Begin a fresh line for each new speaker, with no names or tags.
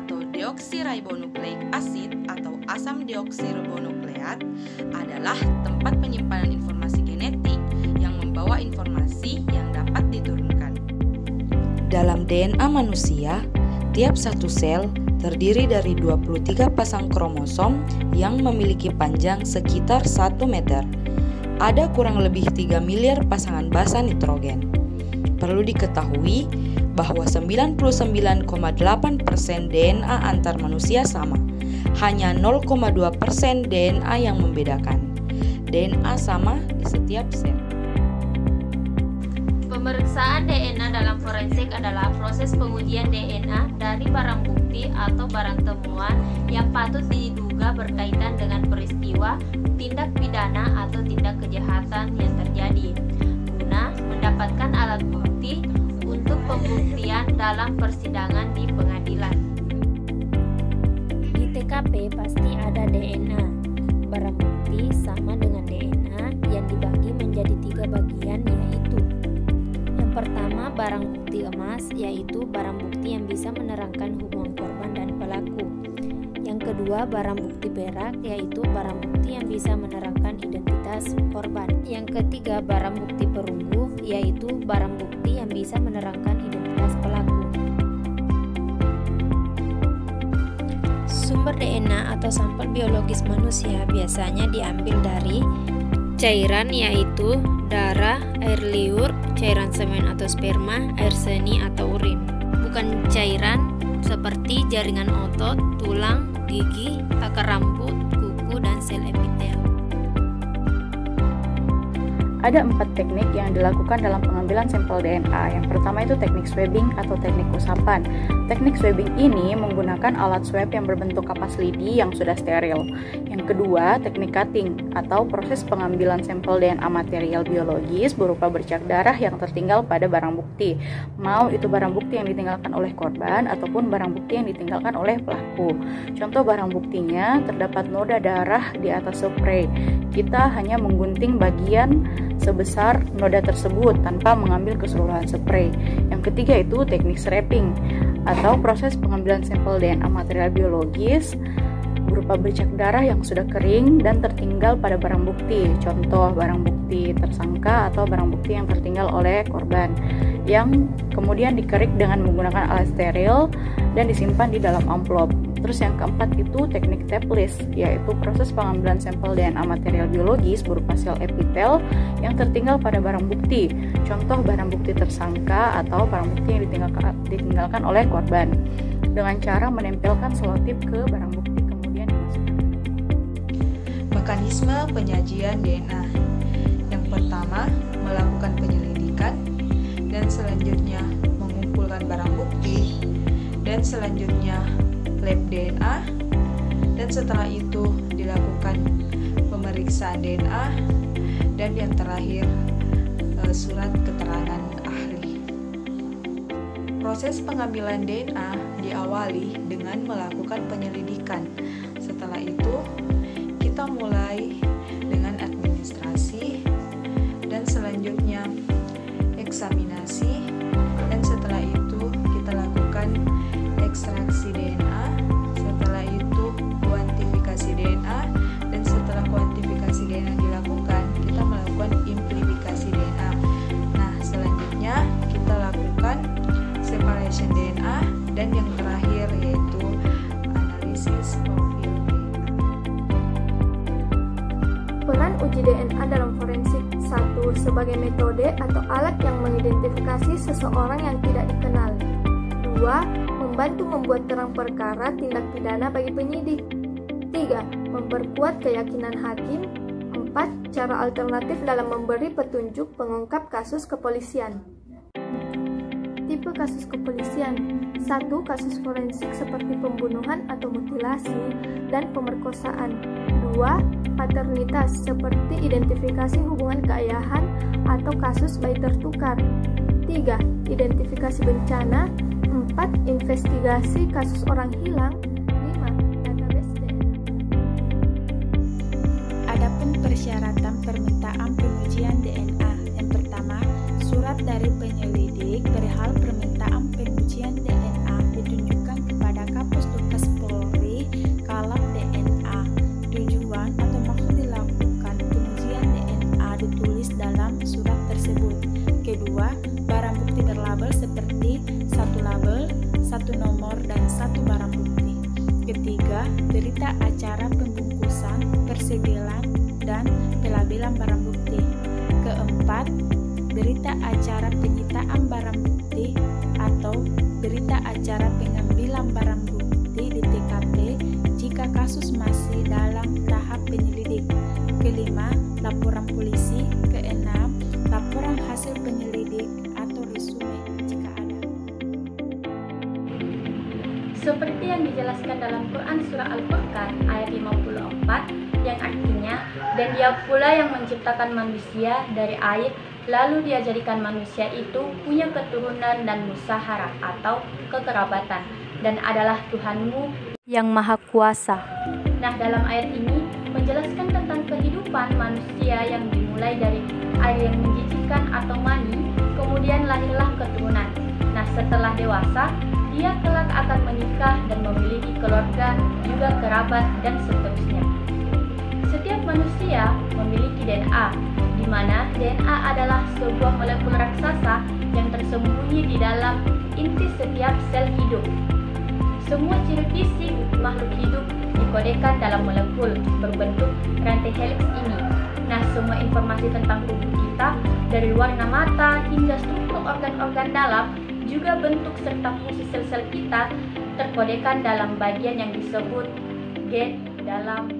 atau deoksiribonukleik asid atau asam deoksiribonukleat adalah tempat penyimpanan informasi genetik yang membawa informasi yang dapat diturunkan. Dalam DNA manusia, tiap satu sel terdiri dari 23 pasang kromosom yang memiliki panjang sekitar 1 meter. Ada kurang lebih 3 miliar pasangan basa nitrogen. Perlu diketahui bahwa 99,8% DNA antar manusia sama. Hanya 0,2% DNA yang membedakan. DNA sama di setiap sel.
Pemeriksaan DNA dalam forensik adalah proses pengujian DNA dari barang bukti atau barang temuan yang patut diduga berkaitan dengan peristiwa, tindak pidana atau tindak kejahatan yang terjadi, guna mendapatkan alat bukti untuk pembuktian dalam persidangan di pengadilan.
Di TKP pasti ada DNA. Barang bukti sama dengan DNA yang dibagi menjadi 3 bagian, yaitu yang pertama, barang bukti emas, yaitu barang bukti yang bisa menerangkan hubungan korban dan pelaku. Yang kedua, barang bukti perak, yaitu barang bukti yang bisa menerangkan identitas korban. Yang ketiga, barang bukti perunggu, yaitu barang bukti yang bisa menerangkan identitas pelaku. Sumber DNA atau sampel biologis manusia biasanya diambil dari cairan, yaitu darah, air liur, cairan semen atau sperma, air seni atau urin. Bukan cairan seperti jaringan otot, tulang, gigi, akar rambut, kuku, dan sel epitel.
Ada 4 teknik yang dilakukan dalam pengambilan sampel DNA. Yang pertama itu teknik swabbing atau teknik usapan. Teknik swabbing ini menggunakan alat swab yang berbentuk kapas lidi yang sudah steril. Yang kedua, teknik cutting atau proses pengambilan sampel DNA material biologis berupa bercak darah yang tertinggal pada barang bukti. Mau itu barang bukti yang ditinggalkan oleh korban ataupun barang bukti yang ditinggalkan oleh pelaku. Contoh barang buktinya terdapat noda darah di atas spray. Kita hanya menggunting bagian sebesar noda tersebut tanpa mengambil keseluruhan spray. Yang ketiga itu teknik wrapping atau proses pengambilan sampel DNA material biologis berupa bercak darah yang sudah kering dan tertinggal pada barang bukti. Contoh barang bukti tersangka atau barang bukti yang tertinggal oleh korban, yang kemudian dikerik dengan menggunakan alat steril dan disimpan di dalam amplop. Terus yang keempat itu teknik tapeless, yaitu proses pengambilan sampel DNA material biologis berupa sel epitel yang tertinggal pada barang bukti. Contoh barang bukti tersangka atau barang bukti yang ditinggalkan oleh korban, dengan cara menempelkan selotip ke barang bukti kemudian dimasukkan.
Mekanisme penyajian DNA. Yang pertama, melakukan penyelidikan, dan selanjutnya mengumpulkan barang bukti, dan selanjutnya lab DNA, dan setelah itu dilakukan pemeriksaan DNA, dan yang terakhir surat keterangan ahli. Proses pengambilan DNA diawali dengan melakukan penyelidikan. Setelah itu kita mulai dengan administrasi, dan selanjutnya eksaminasi, dan setelah itu kita lakukan ekstraksi DNA, setelah itu kuantifikasi DNA, dan setelah kuantifikasi DNA dilakukan, kita melakukan amplifikasi DNA. Nah, selanjutnya kita lakukan separation DNA, dan yang terakhir yaitu analisis profil DNA.
Peran uji DNA dalam forensik. 1. Sebagai metode atau alat yang mengidentifikasi seseorang yang tidak dikenal. 2. Membantu membuat terang perkara tindak pidana bagi penyidik. 3. Memperkuat keyakinan hakim. 4. Cara alternatif dalam memberi petunjuk pengungkap kasus kepolisian. Tipe kasus kepolisian. 1. Kasus forensik seperti pembunuhan atau mutilasi dan pemerkosaan. 2. Paternitas seperti identifikasi hubungan keayahan atau kasus bayi tertukar. 3. Identifikasi bencana. 4. Investigasi kasus orang hilang. 5. Database DNA.
Adapun persyaratan permintaan pengujian DNA. Yang pertama, surat dari penyelidik perihal permintaan pengujian DNA ditunjukkan kepada Kapus ketiga, berita acara pembungkusan, persegelan, dan pelabelan barang bukti. Keempat, berita acara penyitaan barang bukti atau berita acara pengambilan barang bukti di TKP jika kasus masih dalam tahap penyelidik. Kelima, laporan polisi. Keenam, laporan hasil penyelidik atau resume jika ada.
Seperti yang dijelaskan dalam Quran Surah Al-Furqan ayat 54 yang artinya, dan Dia pula yang menciptakan manusia dari air, lalu Dia jadikan manusia itu punya keturunan dan musyawarah atau kekerabatan, dan adalah Tuhanmu yang Maha Kuasa. Nah, dalam ayat ini menjelaskan tentang kehidupan manusia yang dimulai dari air yang menjijikkan atau mani, kemudian lahirlah keturunan. Nah, setelah dewasa, dia kelak akan menikah dan memiliki keluarga, juga kerabat, dan seterusnya. Setiap manusia memiliki DNA, di mana DNA adalah sebuah molekul raksasa yang tersembunyi di dalam inti setiap sel hidup. Semua ciri fisik makhluk hidup dikodekan dalam molekul berbentuk rantai heliks ini. Nah, semua informasi tentang tubuh kita, dari warna mata hingga struktur organ-organ dalam, juga bentuk serta fungsi sel-sel kita terkodekan dalam bagian yang disebut gen dalam